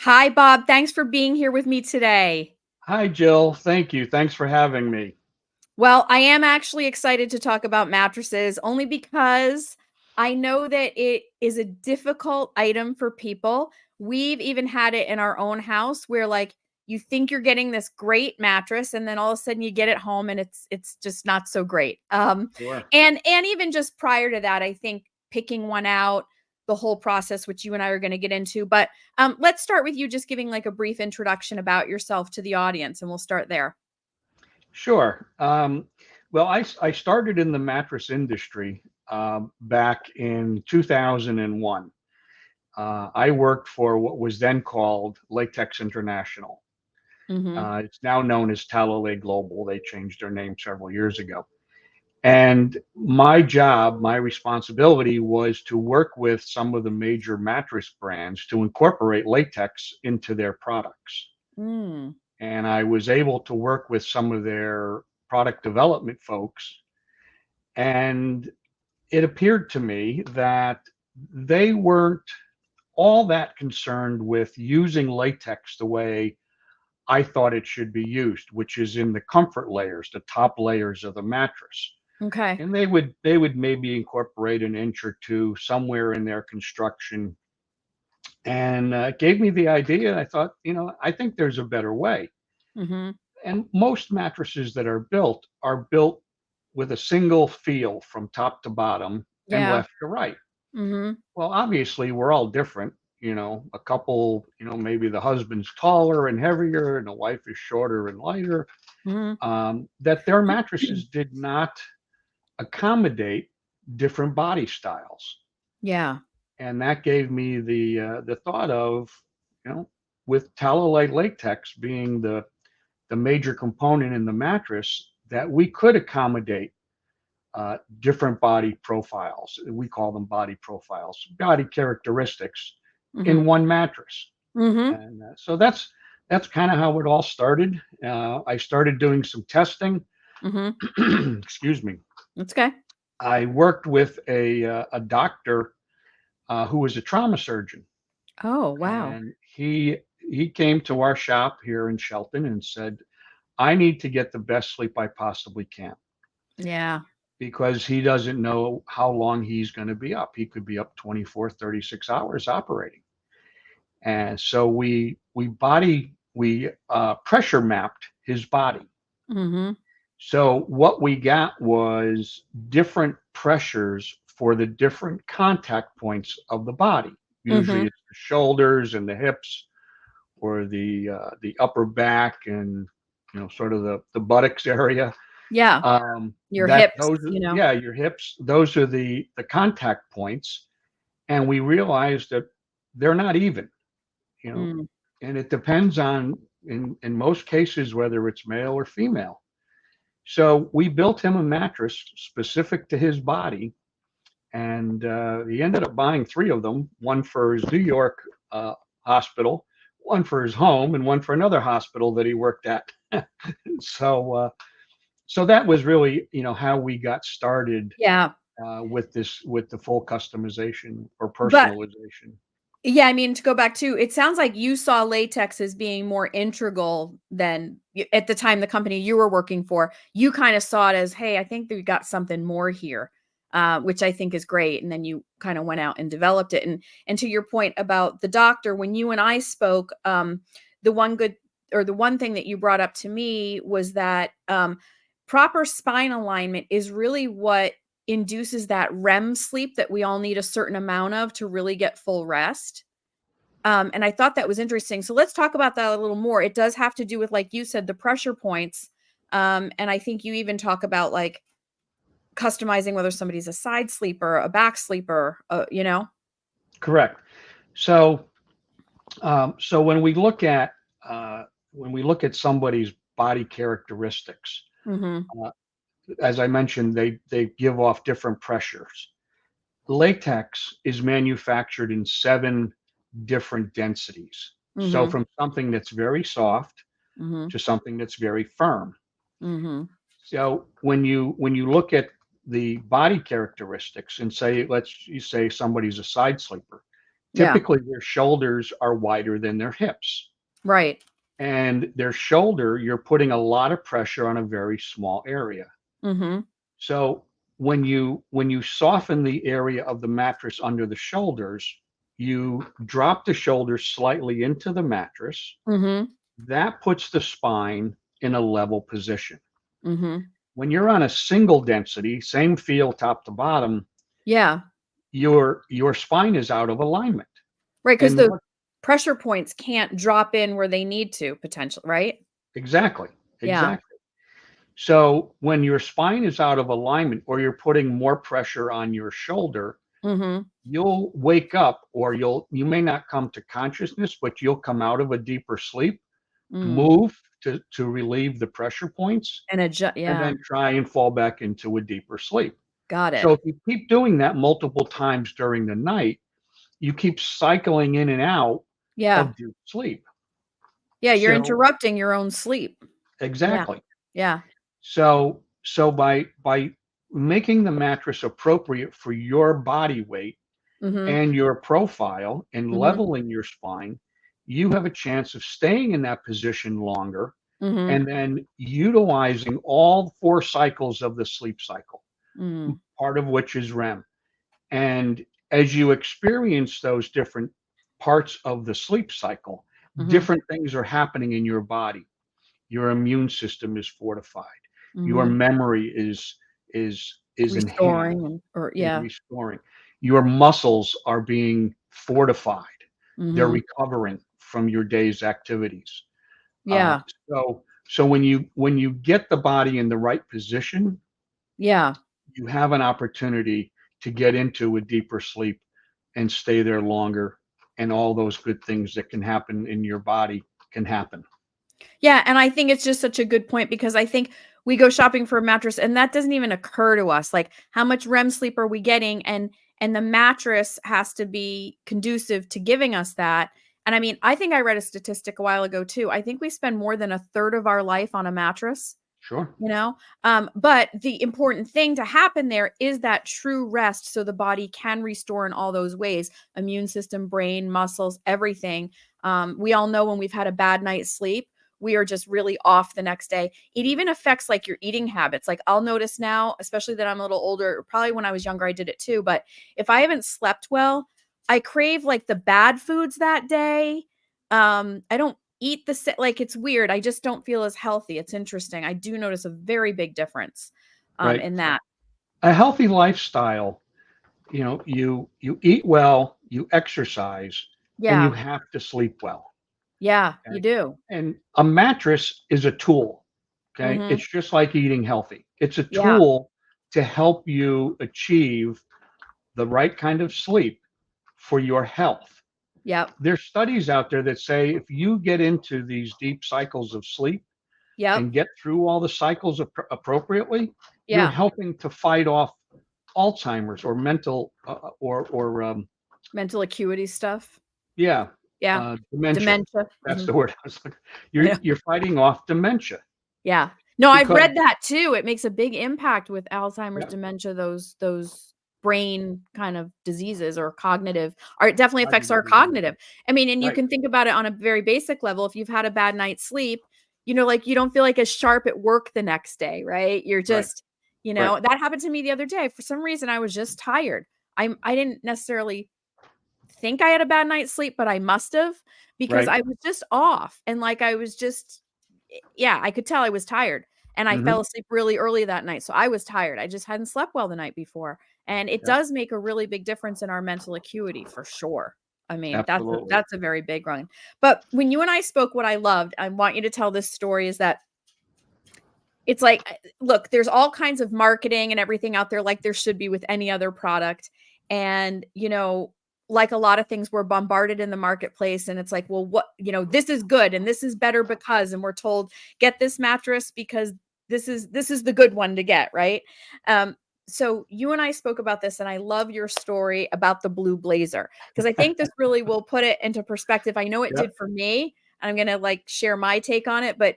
Hi, Bob. Thanks for being here with me today. Hi, Jill. Thank you. Thanks for having me. Well, I am actually excited to talk about mattresses only because I know that it is a difficult item for people. We've even had it in our own house where like you think you're getting this great mattress and then all of a sudden you get it home and it's just not so great. Sure. And even just prior to that, I think picking one out, the whole process which you and I are going to get into, but let's start with you just giving like a brief introduction about yourself to the audience and we'll start there. Sure. Well, I started in the mattress industry back in 2001. I worked for what was then called Latex International. Mhm. It's now known as Talalay Global. They changed their name several years ago. And my job, my responsibility was to work with some of the major mattress brands to incorporate latex into their products. Mm. And I was able to work with some of their product development folks. And it appeared to me that they weren't all that concerned with using latex the way I thought it should be used, which is in the comfort layers, the top layers of the mattress. Okay. And they would maybe incorporate an inch or two somewhere in their construction. And it gave me the idea. I thought, I think there's a better way. Mhm. And most mattresses that are built with a single feel from top to bottom and Yeah. left to right. Mhm. Well, obviously, we're all different. A couple, maybe the husband's taller and heavier and the wife is shorter and lighter, Mhm. that their mattresses did not accommodate different body styles. Yeah. And that gave me the thought of, you know, with tallow latex being the major component in the mattress, that we could accommodate different body profiles. We call them body profiles, body characteristics in Mhm. one mattress. Mhm. And so that's kind of how it all started. I started doing some testing. Mhm. Excuse me. That's okay. I worked with a doctor who was a trauma surgeon, Oh, wow. and he came to our shop here in Shelton and said, "I need to get the best sleep I possibly can." Yeah. Because he doesn't know how long he's going to be up. He could be up 24, 36 hours operating. And so we pressure mapped his body. Mhm. So what we got was different pressures for the different contact points of the body. Usually Mhm. it's the shoulders and the hips, or the upper back, and sort of the buttocks area. Yeah. Your That hips, those you know. Yeah, your hips, those are the contact points. And we realized that they're not even, you know Mm. and it depends on, in most cases, whether it's male or female. So we built him a mattress specific to his body, and he ended up buying three of them: one for his New York hospital, one for his home, and one for another hospital that he worked at. So that was really, how we got started Yeah. with the full customization or But personalization. yeah, I mean, to go back to, it sounds like you saw latex as being more integral than at the time the company you were working for. You kind of saw it as, hey, I think we got something more here, which I think is great. And then you kind of went out and developed it. And to your point about the doctor, when you and I spoke, the one good or the one thing that you brought up to me was that proper spine alignment is really what induces that REM sleep that we all need a certain amount of to really get full rest. And I thought that was interesting. So let's talk about that a little more. It does have to do with, like you said, the pressure points. And I think you even talk about like customizing whether somebody's a side sleeper, a back sleeper, you know? Correct. So uh, when we look at somebody's body characteristics, Hmm. uh, as I mentioned, they give off different pressures. Latex is manufactured in seven different densities. So Hmm. from something that's very soft Hmm. to something that's very firm. Hmm. So when you look at the body characteristics and say, let's you say somebody's a side sleeper, Yeah. Typically, their shoulders are wider than their hips. Right. And their shoulder, you're putting a lot of pressure on a very small area. Mhm. So when you soften the area of the mattress under the shoulders, you drop the shoulders slightly into the mattress. Mhm. That puts the spine in a level position. Mhm. When you're on a single density, same feel top to bottom, Yeah. your spine is out of alignment. Right, because And the what pressure points can't drop in where they need to potentially, right? exactly, Yeah. exactly. So when your spine is out of alignment or you're putting more pressure on your shoulder, Mhm. you'll wake up or you may not come to consciousness, but you'll come out of a deeper sleep, Mm. move to relieve the pressure points, And and yeah. then try and fall back into a deeper sleep. Got So it. if you keep doing that multiple times during the night, you keep cycling in and out Yeah. of deep sleep. Yeah, you're So interrupting your own sleep. Yeah. exactly. Yeah. So by making the mattress appropriate for your body weight Mhm. and your profile and Mhm. leveling your spine, you have a chance of staying in that position longer Mhm. and then utilizing all 4 cycles of the sleep cycle, Mm. part of which is REM. And as you experience those different parts of the sleep cycle, Mhm. different things are happening in your body. Your immune system is fortified. Your Mhm. memory is enhanced Restoring or and yeah. restoring. Your muscles are being fortified. They're Mhm. recovering from your day's activities. Uh, Yeah. so when you get the body in the right position, Yeah. you have an opportunity to get into a deeper sleep and stay there longer, and all those good things that can happen in your body can happen. Yeah, and I think it's just such a good point because I think we go shopping for a mattress and that doesn't even occur to us. Like how much REM sleep are we getting? And the mattress has to be conducive to giving us that. And I mean, I think I read a statistic a while ago too. I think we spend more than a third of our life on a mattress. Sure. You know, but the important thing to happen there is that true rest so the body can restore in all those ways, immune system, brain, muscles, everything. We all know when we've had a bad night's sleep, we are just really off the next day. It even affects like your eating habits. Like I'll notice now, especially that I'm a little older, probably when I was younger I did it too, but if I haven't slept well, I crave like the bad foods that day. I don't eat like, it's weird. I just don't feel as healthy. It's interesting. I do notice a very big difference, Right. in that. A healthy lifestyle, you eat well, you exercise, and you Yeah. have to sleep well. Yeah, you Okay? do. And a mattress is a tool. Okay. Mhm. It's just like eating healthy. It's a Yeah. tool to help you achieve the right kind of sleep for your health. Yep. There's studies out there that say if you get into these deep cycles of sleep Yep. and get through all the cycles appropriately, you're Yeah. helping to fight off Alzheimer's or mental or Mental acuity stuff. yeah, Yeah. dementia. Dementia. That's Mhm. the word I was looking. I You're know. you're fighting off dementia Yeah. No, I've because read that too. It makes a big impact with Alzheimer's, yeah, dementia, those brain kind of diseases or cognitive, or it definitely affects cognitive our disease. cognitive. I mean, and you Right, can think about it on a very basic level. If you've had a bad night's sleep, like you don't feel like as sharp at work the next day, right? You're right, just, right, that happened to me the other day. For some reason, I was just tired. I didn't necessarily think I had a bad night's sleep, but I must have because right. I was just off and like I was just yeah, I could tell I was tired and I Hmm. fell asleep really early that night. So I was tired. I just hadn't slept well the night before. And it Yeah, does make a really big difference in our mental acuity for sure. I mean, that's a absolutely. that's a very big one. But when you and I spoke, what I loved, I want you to tell this story is that it's like, look, there's all kinds of marketing and everything out there like there should be with any other product. And, like a lot of things we're bombarded in the marketplace and it's like, well, this is good and this is better because, and we're told get this mattress because this is the good one to get, right? Um, so you and I spoke about this and I love your story about the blue blazer because I think this really will put it into perspective. I know it Yeah. did for me. And I'm going to like share my take on it, but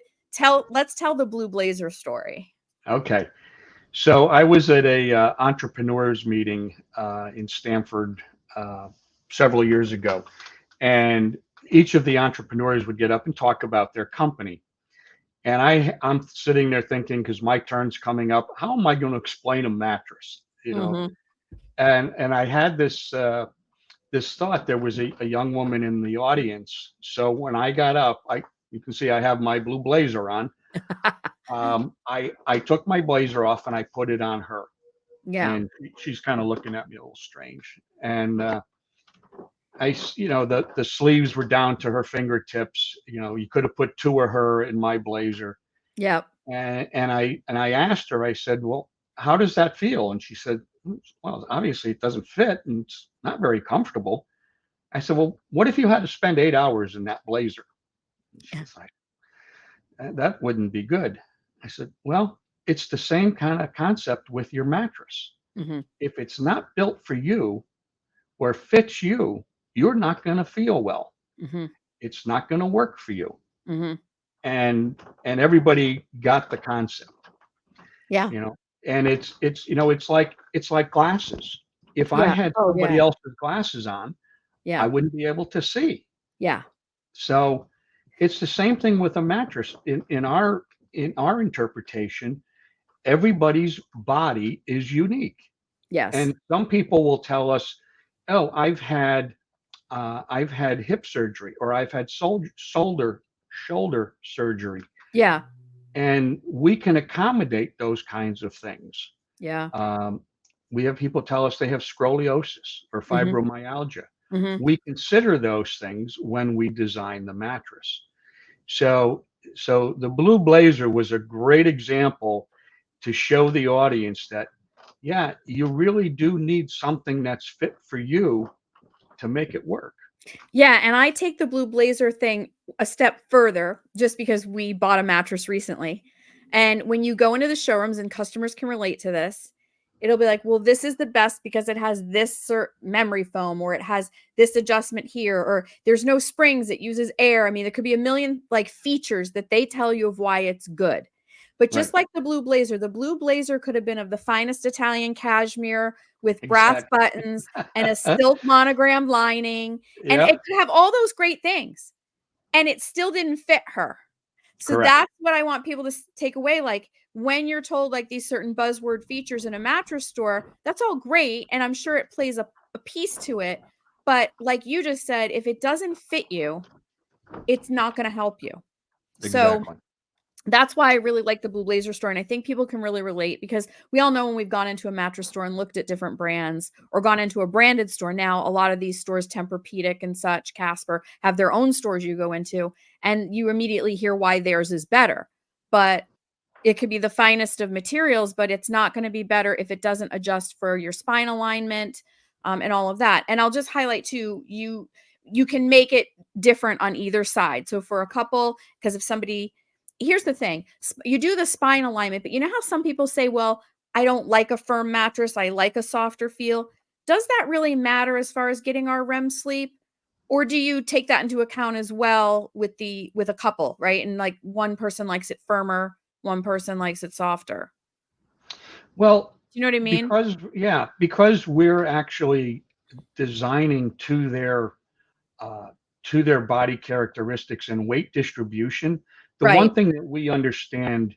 let's tell the blue blazer story. Okay. So I was at a entrepreneurs meeting in Stanford several years ago, and each of the entrepreneurs would get up and talk about their company. And I'm sitting there thinking, because my turn's coming up, how am I going to explain a mattress? Mhm. And I had this thought. There was a young woman in the audience. So when I got up, you can see I have my blue blazer on. I took my blazer off and I put it on her, Yeah. and she's kind of looking at me a little strange. And the sleeves were down to her fingertips. You could have put two of her in my blazer. Yep. And I asked her. I said, "Well, how does that feel?" And she said, "Well, obviously it doesn't fit and it's not very comfortable." I said, "Well, what if you had to spend 8 hours in that blazer?" And she's like, "That wouldn't be good." I said, "Well, it's the same kind of concept with your mattress. Mhm. If it's not built for you or fits you, you're not going to feel well. Mhm. It's not going to work for you." Mhm. And everybody got the concept, Yeah. you know. And it's like glasses. If I Yeah. had Oh, somebody yeah. else's glasses on, I Yeah. wouldn't be able to see. Yeah. So it's the same thing with a mattress. In our interpretation, everybody's body is unique. Yes. And some people will tell us, "Oh, I've had hip surgery, or I've had shoulder surgery," Yeah. and we can accommodate those kinds of things. Yeah. Um, we have people tell us they have scoliosis or Mhm. fibromyalgia. Mhm. We consider those things when we design the mattress. So, so the Blue Blazer was a great example to show the audience that, yeah, you really do need something that's fit for you to make it work. Yeah, and I take the blue blazer thing a step further just because we bought a mattress recently. And when you go into the showrooms and customers can relate to this, it'll be like, "Well, this is the best because it has this memory foam or it has this adjustment here or there's no springs, it uses air." I mean, there could be a million like features that they tell you of why it's good. But Right. just like the blue blazer could have been of the finest Italian cashmere with brass Exactly. buttons and a silk monogram lining, and it Yep. could have all those great things, and it still didn't fit her. So Correct. that's what I want people to take away. Like when you're told like these certain buzzword features in a mattress store, that's all great. And I'm sure it plays a piece to it. But like you just said, if it doesn't fit you, it's not going to help you. So Exactly. that's why I really like the Blue Blazer store, and I think people can really relate because we all know when we've gone into a mattress store and looked at different brands or gone into a branded store. Now, a lot of these stores, Tempur-Pedic and such, Casper, have their own stores you go into, and you immediately hear why theirs is better. But it could be the finest of materials, but it's not going to be better if it doesn't adjust for your spine alignment, and all of that. And I'll just highlight too, you can make it different on either side. So for a couple, because if somebody, here's the thing, you do the spine alignment, but you know how some people say, "Well, I don't like a firm mattress, I like a softer feel." Does that really matter as far as getting our REM sleep? Or do you take that into account as well with a couple, right? And like one person likes it firmer, one person likes it softer. Well, Do you know what I mean? because we're actually designing uh, to their body characteristics and weight distribution. The Right. one thing that we understand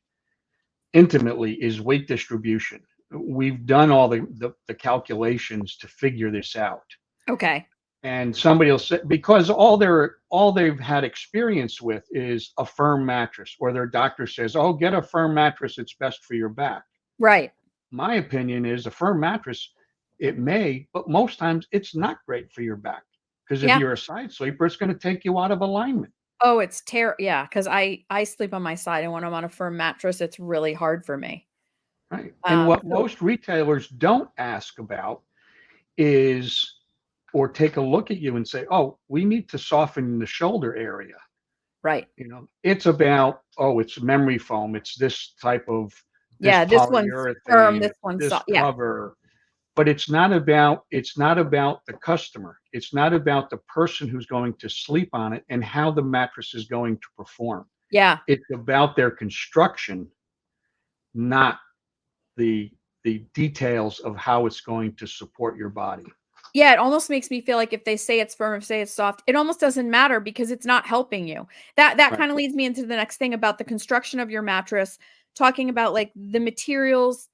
intimately is weight distribution. We've done all the calculations to figure this out. Okay. And somebody will say, because all they've had experience with is a firm mattress, or their doctor says, "Oh, get a firm mattress, it's best for your back." Right. My opinion is a firm mattress, it may, but most times it's not great for your back, because if Yeah. you're a side sleeper, it's going to take you out of alignment. Oh, it's yeah, because I sleep on my side, and when I'm on a firm mattress, it's really hard for me. Right. And what So most retailers don't ask about is, or take a look at you and say, "Oh, we need to soften the shoulder area." right. It's about, "Oh, it's memory foam, it's this Yeah, this one's firm, polyurethane, this it's one's this yeah. cover." But it's not about the customer. It's not about the person who's going to sleep on it and how the mattress is going to perform. Yeah. It's about their construction, not the the details of how it's going to support your body. Yeah, it almost makes me feel like if they say it's firm, if say it's soft, it almost doesn't matter because it's not helping you. That Right. kind of leads me into the next thing about the construction of your mattress, talking about like the materials,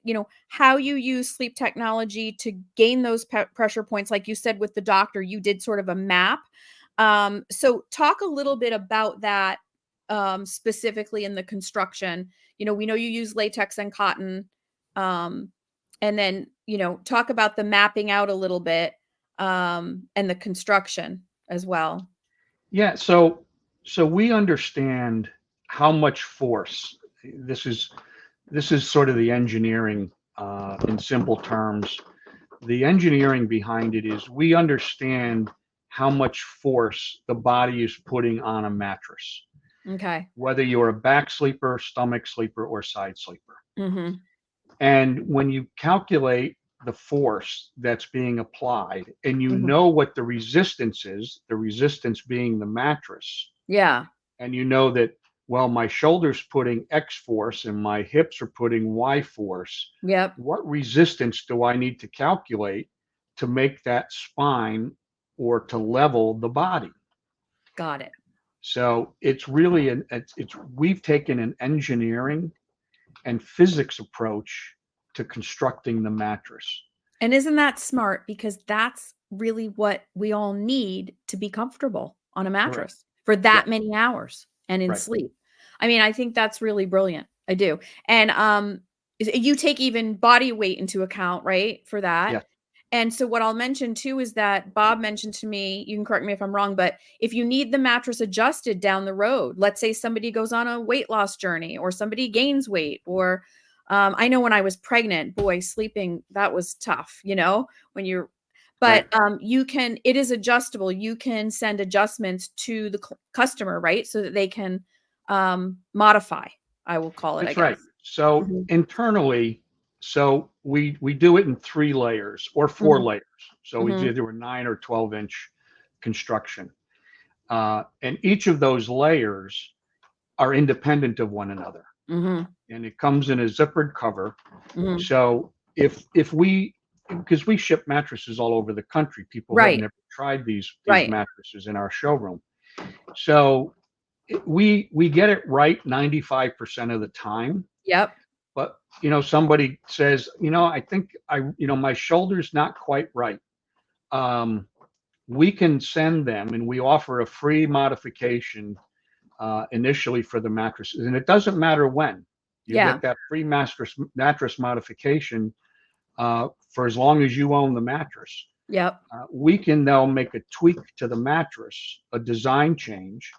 how you use sleep technology to gain those pressure points. Like you said with the doctor, you did sort of a map. So talk a little bit about that specifically in the construction. We know you use latex and cotton. Um, and then, talk about the mapping out a little bit and the construction as well. Yeah. So we understand how much force this is. This is sort of the engineering in simple terms. The engineering behind it is we understand how much force the body is putting on a mattress, Okay. whether you're a back sleeper, stomach sleeper, or side sleeper. Mhm. And when you calculate the force that's being applied and you Mhm. know what the resistance is, the resistance being the mattress, Yeah. and you know that, well, my shoulder's putting X force and my hips are putting Y force, Yep. what resistance do I need to calculate to make that spine or to level the body? Got it. So it's really it's we've taken an engineering and physics approach to constructing the mattress. And isn't that smart? Because that's really what we all need to be comfortable on a Correct. mattress for that Yes. many hours and in Right. sleep. I mean, I think that's really brilliant. I do. And you take even body weight into account, right? For that. Yes. And so what I'll mention too is that Bob mentioned to me, you can correct me if I'm wrong, but if you need the mattress adjusted down the road, let's say somebody goes on a weight loss journey or somebody gains weight, or I know when I was pregnant, boy, sleeping, that was tough, when you're, but Right. it is adjustable. You can send adjustments to the customer, right? So that they can modify, I will call it, I That's right. guess. So Mhm. internally, so we do it in 3 layers or 4 layers. So it's Mhm. either a 9 or 12 inch construction, and each of those layers are independent of one another, Mhm. and it comes in a zippered cover. Mhm. So if we because we ship mattresses all over the country, people who have Right. never tried these Right. mattresses in our showroom. So we get it right 95% of the time. Yep. But somebody says, I think my shoulder's not quite right. Um, we can send them, and we offer a free modification initially for the mattresses, and it doesn't matter when. You Yeah. get that free mattress modification for as long as you own the mattress. Yep. We can now make a tweak to the mattress, a design change,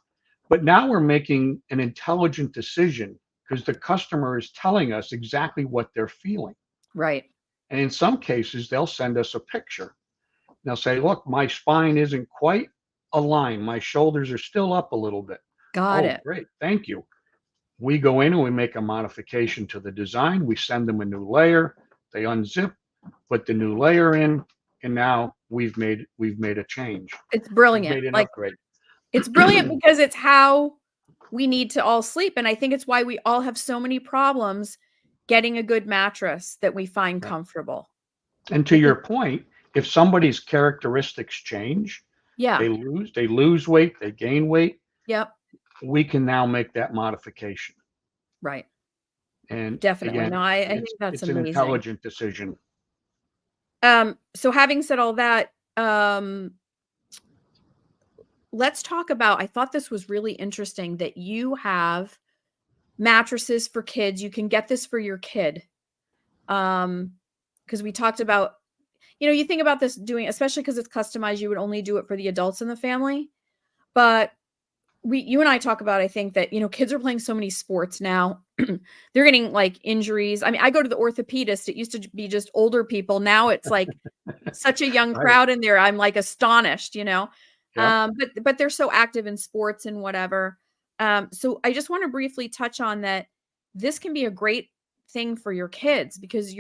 but now we're making an intelligent decision because the customer is telling us exactly what they're feeling. Right. And in some cases, they'll send us a picture. They'll say, look, my spine isn't quite aligned. My shoulders are still up a little bit. Got Oh, it. great. Thank you. We go in and we make a modification to the design. We send them a new layer. They unzip, put the new layer in, and now we've made a change. It's We've brilliant. made an Like, upgrade. it's brilliant because it's how we need to all sleep, and I think it's why we all have so many problems getting a good mattress that we find Right. comfortable. And to Because your point, if somebody's characteristics change, yeah. they lose weight, they gain weight, Yep. we can now make that modification. Right. And Definitely. No, again, I it's think that's it's an amazing. intelligent decision. So having said all that, let's talk about, I thought this was really interesting that you have mattresses for kids. You can get this for your kid. Because we talked about, you think about this doing, especially because it's customized, you would only do it for the adults in the family. But you and I talk about, I think that, kids are playing so many sports now. They're getting like injuries. I mean, I go to the orthopedist. It used to be just older people. Now it's like such a young Right. crowd in there. I'm like astonished. Yep. But they're so active in sports and whatever. So I just want to briefly touch on that. This can be a great thing for your kids because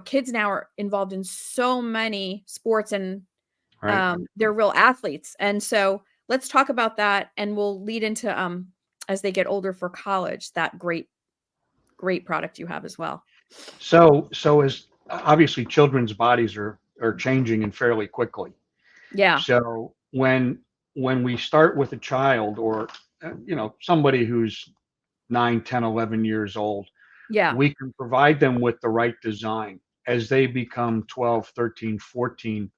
kids now are involved in so many sports and Right. they're real athletes. And so let's talk about that and we'll lead into as they get older for college, that great product you have as well. So as obviously children's bodies are are changing and fairly quickly. Yeah. So when we start with a child or somebody who's 9, 10, 11 years old, Yeah. we can provide them with the right design. As they become 12, 13, 14,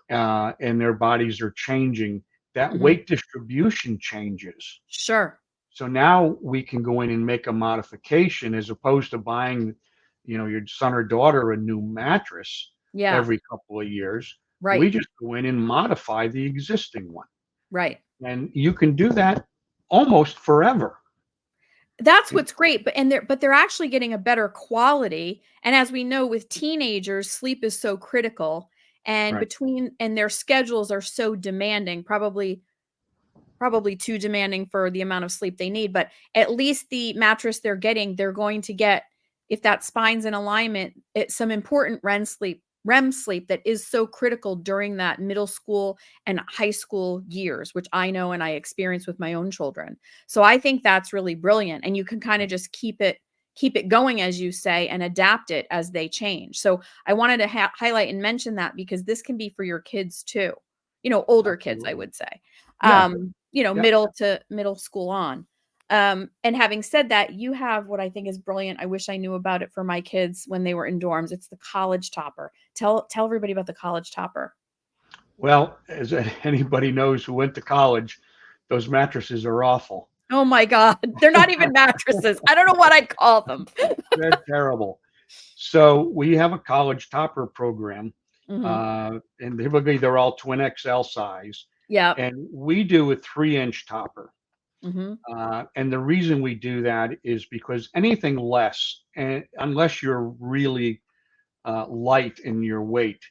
and their bodies are changing, that Hmm. weight distribution changes. Sure. So now we can go in and make a modification as opposed to buying, your son or daughter a new mattress Yeah. every couple of years. We Right. just go in and modify the existing one. Right. And you can do that almost forever. That's what's great, but they're actually getting a better quality, and as we know with teenagers, sleep is so critical, and Right. their schedules are so demanding, probably too demanding for the amount of sleep they need, but at least the mattress they're getting, they're going to get, if that spine's in alignment, it's some important REM sleep that is so critical during that middle school and high school years, which I know and I experience with my own children. So I think that's really brilliant, and you can kind of just keep it going, as you say, and adapt it as they change. So I wanted to highlight and mention that because this can be for your kids too, older kids, I Absolutely. would say. Yeah. Yeah. Middle school on. And having said that, you have what I think is brilliant. I wish I knew about it for my kids when they were in dorms. It's the college topper. Tell everybody about the college topper. Well, as anybody knows who went to college, those mattresses are awful. Oh my God. They're not even mattresses. I don't know what I'd call them. They're terrible. So we have a college topper program, Hmm. and typically they're all twin XL size, Yeah. and we do a 3-inch topper. Hmm. And the reason we do that is because anything less, and unless you're really light in your weight,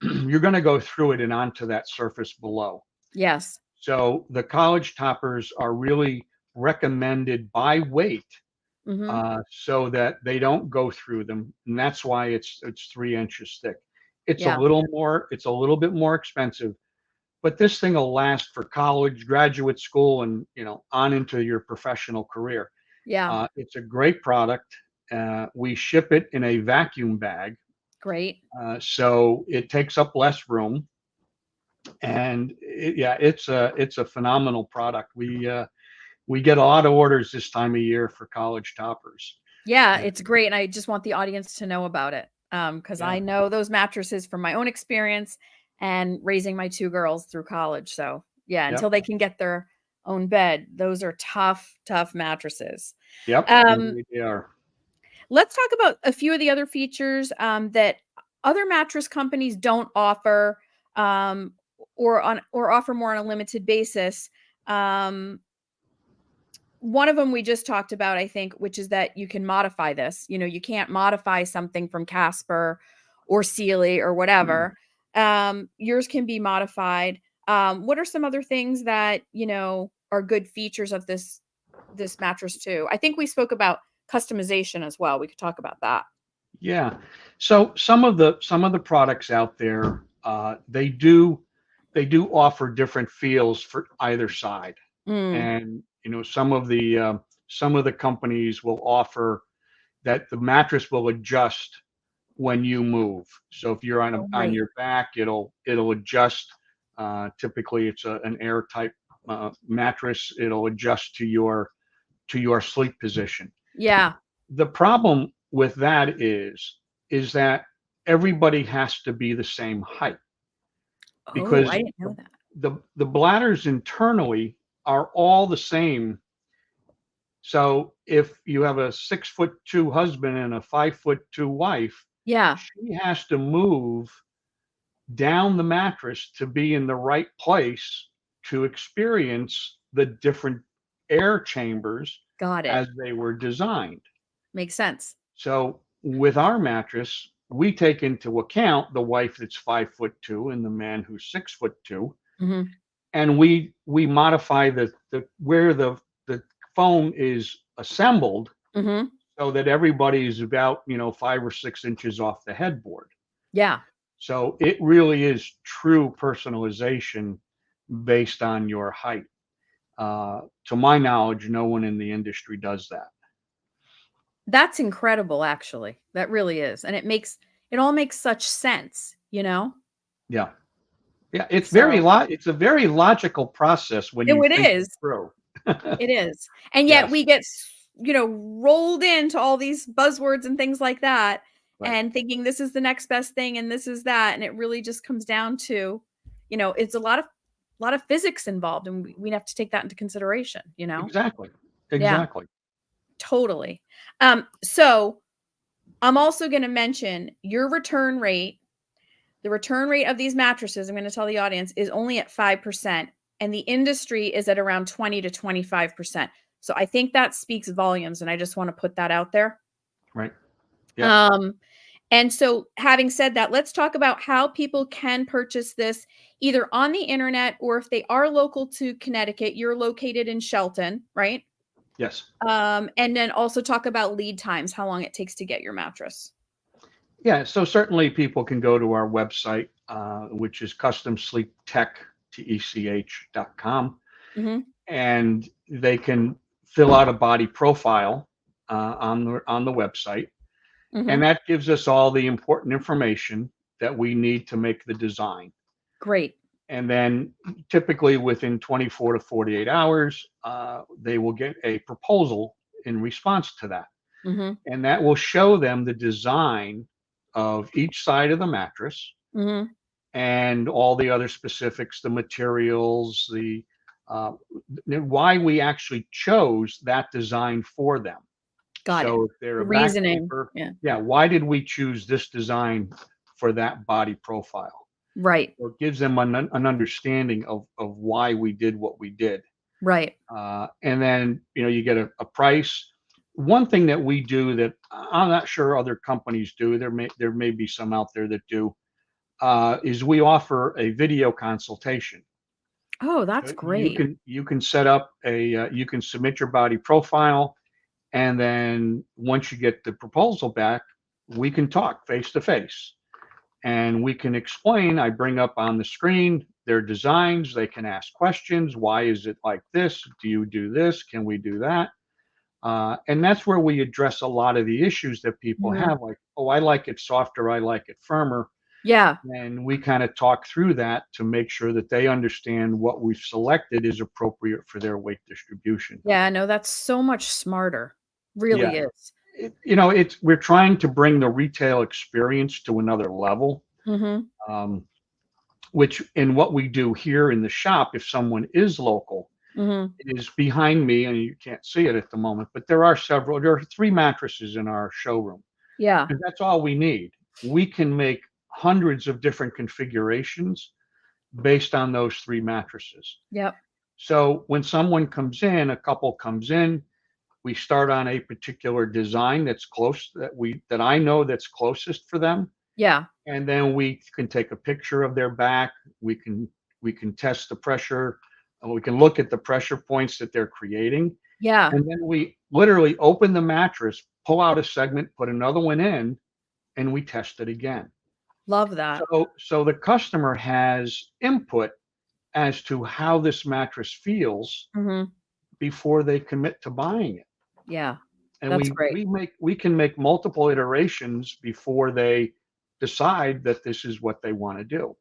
you're going to go through it and onto that surface below. Yes. So the college toppers are really recommended by weight, Hmm. so that they don't go through them, and that's why it's 3 inches thick. Yeah. It's a little bit more expensive, but this thing will last for college, graduate school, and on into your professional career. Yeah. It's a great product. We ship it in a vacuum bag, Great. so it takes up less room, and yeah, it's a phenomenal product. We get a lot of orders this time of year for college toppers. Yeah, And it's great, and I just want the audience to know about it, because yeah, I know those mattresses from my own experience and raising my 2 girls through college, so, yeah, yep, until they can get their own bed, those are tough, tough mattresses. yep, Um, indeed they are. let's talk about a few of the other features, that other mattress companies don't offer, um, or offer more on a limited basis. Um, One of them we just talked about, I think, which is that you can modify this. You can't modify something from Casper or Sealy or whatever. Yours can be modified. What are some other things that, are good features of this mattress too? I think we spoke about customization as well. We could talk about that. Yeah. So some of the products out there, they do offer different feels for either side, Mm. and some of the companies will offer that the mattress will adjust when you move. So if you're Oh, on right. your back, it'll adjust. Typically, it's an air type mattress. It'll adjust to your sleep position. Yeah. The problem with that is that everybody has to be the same height, Oh, I because didn't know the that. the bladders internally are all the same. So if you have a 6'2" husband and a 5'2" wife, Yeah. she has to move down the mattress to be in the right place to experience the different air chambers Got it. as they were designed. Makes sense. So with our mattress, we take into account the wife that's 5'2" and the man who's 6'2", Hmm. and we modify the where the foam is assembled Hmm. so that everybody is about 5 or 6 inches off the headboard. Yeah. So it really is true personalization based on your height. To my knowledge, no one in the industry does that. That's incredible, actually. That really is, and it all makes such sense, you know? Yeah. Yeah. It's So it's a very logical process when you it think it is. through. It is. And yet Yes. we get, rolled into all these buzzwords and things like that Right. and thinking this is the next best thing and this is that. And it really just comes down to, it's a lot of physics involved and we have to take that into consideration, you know? Exactly. Yeah, Exactly. totally. So I'm also going to mention your return rate. The return rate of these mattresses, I'm going to tell the audience, is only at 5%, and the industry is at around 20 to 25%. So I think that speaks volumes, and I just want to put that out there. Right. Yep. Um, and so, having said that, let's talk about how people can purchase this either on the internet or if they are local to Connecticut. You're located in Shelton, right? Yes. And then also talk about lead times, how long it takes to get your mattress. Yeah. So certainly people can go to our website, which is customsleeptech.com, Mm-hmm. and they can fill out a body profile on the website, and Mm-hmm. that gives us all the important information that we need to make the design. Great. And then typically within 24 to 48 hours, they will get a proposal in response to that. Mm-hmm. And that will show them the design of each side of the mattress Mm-hmm. and all the other specifics, the materials, uh, why we actually chose that design for them. Got it. So if they're The a back reasoning. paper, Yeah. yeah, why did we choose this design for that body profile? Right. So it gives them an understanding of why we did what we did. Right. And then, you get a price. One thing that we do that I'm not sure other companies do, there may be some out there that do, is we offer a video consultation. Oh, that's So great. you can set up you can submit your body profile, and then once you get the proposal back, we can talk face to face, and we can explain. I bring up on the screen their designs. They can ask questions. Why is it like this? Do you do this? Can we do that? And that's where we address a lot of the issues that people Mhm. have, like, oh, I like it softer, I like it firmer. Yeah. And we kind of talk through that to make sure that they understand what we've selected is appropriate for their weight distribution. Yeah, no, that's so much smarter. Yeah, Really is. we're trying to bring the retail experience to another level. Mhm. Um, which in what we do here in the shop, if someone is local, Mhm. it is behind me, and you can't see it at the moment, but there are three mattresses in our showroom, Yeah. and that's all we need. We can make hundreds of different configurations based on those three mattresses. Yep. So when someone comes in, a couple comes in, we start on a particular design that I know that's closest for them, Yeah. and then we can take a picture of their back. We can test the pressure, and we can look at the pressure points that they're creating, Yeah. and then we literally open the mattress, pull out a segment, put another one in, and we test it again. Love that. So the customer has input as to how this mattress feels Mhm. before they commit to buying it. Yeah. And That's great. we can make multiple iterations before they decide that this is what they want to do.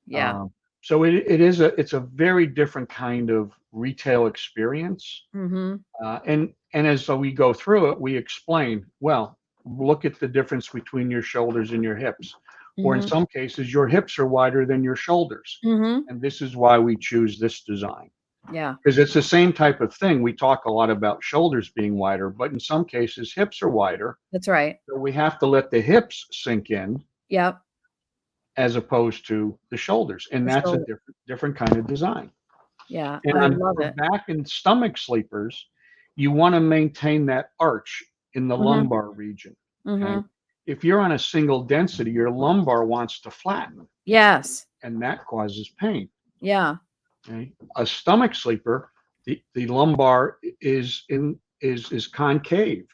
Yeah. Um, so it's a very different kind of retail experience. Mhm. And as we go through it, we explain, well, look at the difference between your shoulders and your hips. Or in Mhm. some cases, your hips are wider than your shoulders. Mhm. And this is why we choose this design. Yeah. Because it's the same type of thing. We talk a lot about shoulders being wider, but in some cases, hips are wider. That's right. So we have to let the hips sink in Yep. as opposed to the shoulders. And For that's a sure. different kind of design. Yeah. And I love for it. back and stomach sleepers, you want to maintain that arch in the Mhm. lumbar region. Okay. Mhm. If you're on a single density, your lumbar wants to flatten, Yes. and that causes pain. Yeah. Okay. A stomach sleeper, the lumbar is concave.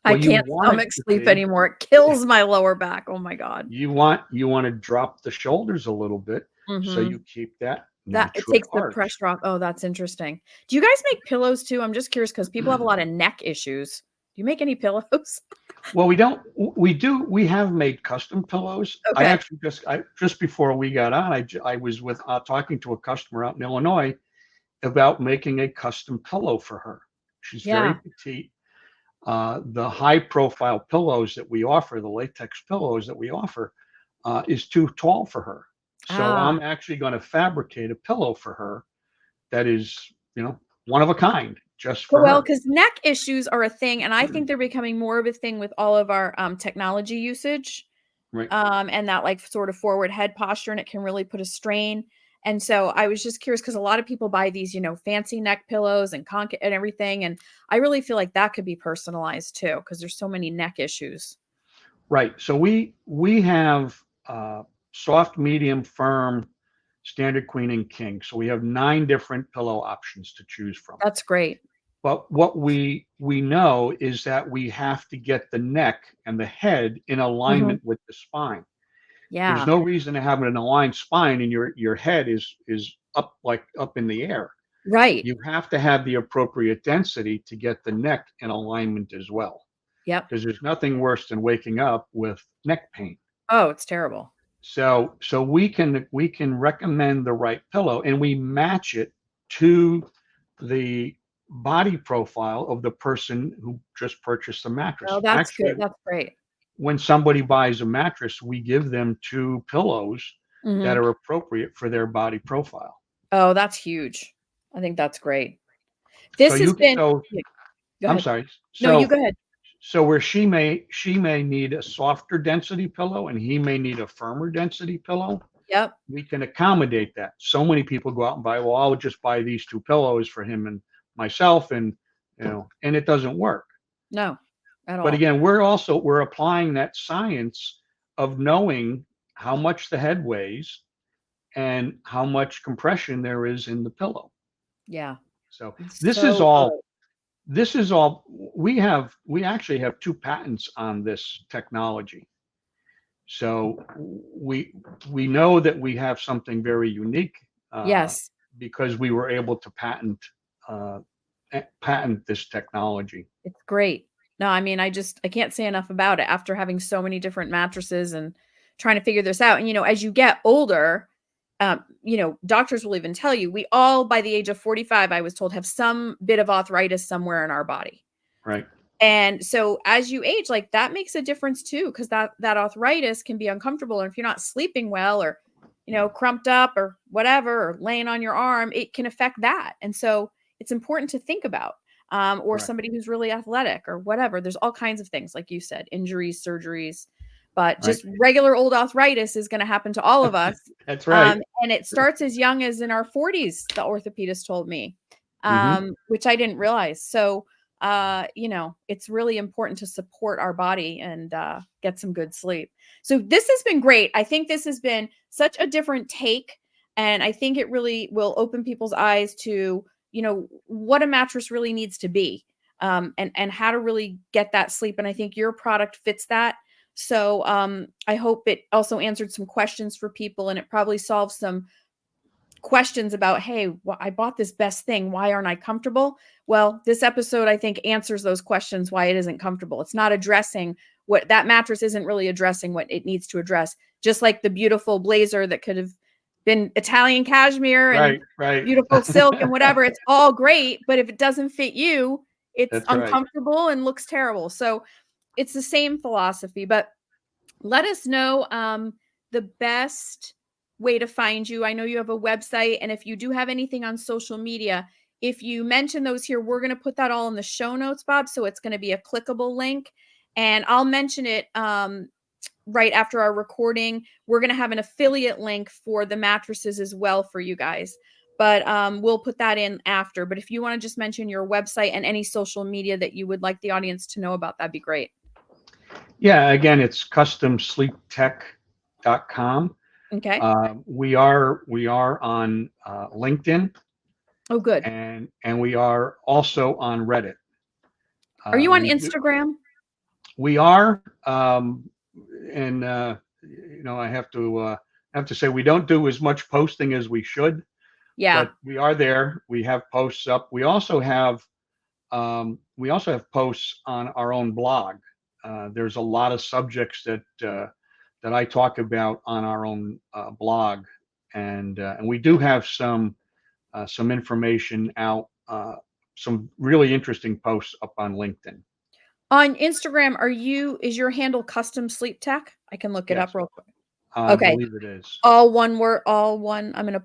I Well, you can't want it stomach to sleep be. anymore. It kills my lower back. Oh my god. You want to drop the shoulders a little bit so you Mhm. keep that That it natural takes the arch. pressure off. Oh, that's interesting. Do you guys make pillows too? I'm just curious because people have a lot of neck issues. Do you make any pillows? Well, we don't. We do. We have made custom pillows. I Okay. actually just before we got on, I was with talking to a customer out in Illinois about making a custom pillow for her. She's very Yeah. petite. The high profile pillows that we offer, the latex pillows that we offer, is too tall for her. So Ah. I'm actually going to fabricate a pillow for her that is, one of a kind just for Well, her. because neck issues are a thing, and I think they're becoming more of a thing with all of our technology usage. Right. And that like sort of forward head posture, and it can really put a strain. And so I was just curious because a lot of people buy these, fancy neck pillows and and everything. And I really feel like that could be personalized too, because there's so many neck issues. Right. So we have soft, medium, firm, standard, queen, and king. So we have 9 different pillow options to choose from. That's great. But what we know is that we have to get the neck and the head in Mhm. alignment with the spine. There's Yeah. no reason to have an aligned spine and your head is up in the air. Right. You have to have the appropriate density to get the neck in alignment as well. Yep. Because there's nothing worse than waking up with neck pain. Oh, it's terrible. So we can recommend the right pillow and we match it to the body profile of the person who just purchased the Oh, mattress. that's good. Actually, That's great. when somebody buys a mattress, we give them 2 pillows that Mhm. are appropriate for their body profile. Oh, that's huge. I think that's great. So This has you can been so Yeah, go I'm ahead. sorry. No, you So go ahead. so where she may need a softer density pillow and he may need a firmer density pillow, Yep. we can accommodate that. So many people go out and buy, well, I'll just buy these 2 pillows for him and myself, and it doesn't work. No, at But all. again, we're applying that science of knowing how much the head weighs and how much compression there is in the pillow. Yeah. So It's this is so all good. this is all we actually have 2 patents on this technology. So we know that we have something very unique uh, Yes. because we were able to uh, patent this technology. It's great. No, I mean, I can't say enough about it after having so many different mattresses and trying to figure this out. And, as you get older, doctors will even tell you, we all, by the age of 45, I was told, have some bit of arthritis somewhere in our body. Right. And so as you age, like that makes a difference too, because that arthritis can be uncomfortable. And if you're not sleeping well or, crumped up or whatever, or laying on your arm, it can affect that. And so it's important to think about. Or Correct. somebody who's really athletic or whatever. There's all kinds of things, like you said, injuries, surgeries, but Right. just regular old arthritis is going to happen to all of us. That's right. And it starts as young as in our 40s, the orthopedist told me, Hmm. which I didn't realize. So, it's really important to support our body and get some good sleep. So this has been great. I think this has been such a different take. And I think it really will open people's eyes to, what a mattress really needs to be, and how to really get that sleep. And I think your product fits that. So I hope it also answered some questions for people, and it probably solves some questions about, hey, I bought this best thing. Why aren't I comfortable? Well, this episode, I think, answers those questions why it isn't comfortable. It's not addressing what that mattress isn't really addressing what it needs to address. Just like the beautiful blazer that could have been Italian cashmere and Right. Right. beautiful silk and whatever, it's all great. But if it doesn't fit you, it's That's right. uncomfortable and looks terrible. So it's the same philosophy. But let us know the best way to find you. I know you have a website, and if you do have anything on social media, if you mention those here, we're going to put that all in the show notes, Bob. So it's going to be a clickable link, and I'll mention it right after our recording. We're going to have an affiliate link for the mattresses as well for you guys. But we'll put that in after. But if you want to just mention your website and any social media that you would like the audience to know about, that'd be great. Yeah. Again, it's customsleeptech.com. Okay. We are on LinkedIn Oh, good. and we are also on Reddit. Are you on We do, Instagram? we are, and I have to say we don't do as much posting as we should, Yeah. but we are there. We have posts up. We also have we also have posts on our own blog. There's a lot of subjects that I talk about on our own blog, and we do have some information out, some really interesting posts up on LinkedIn. On Instagram, is your handle Custom Sleep Tech? I can look it Yes, up real quick. I Okay. believe it is. All one word, all one. I'm gonna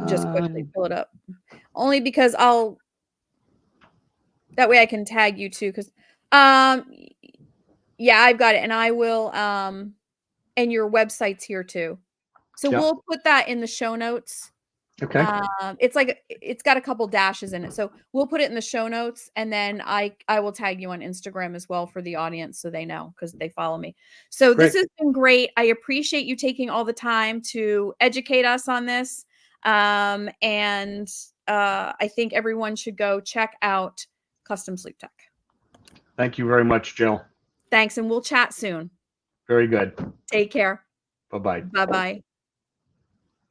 just quickly pull it up. Only because that way I can tag you too, because yeah, I've got it, and I will and your website's here too. So Yeah. we'll put that in the show notes. Okay. It's like it's got a couple dashes in it. So we'll put it in the show notes, and then I will tag you on Instagram as well for the audience so they know, because they follow me. So Great. this has been great. I appreciate you taking all the time to educate us on this. And I think everyone should go check out Custom Sleep Tech. Thank you very much, Jill. Thanks, and we'll chat soon. Very good. Take care. Bye-bye. Bye-bye.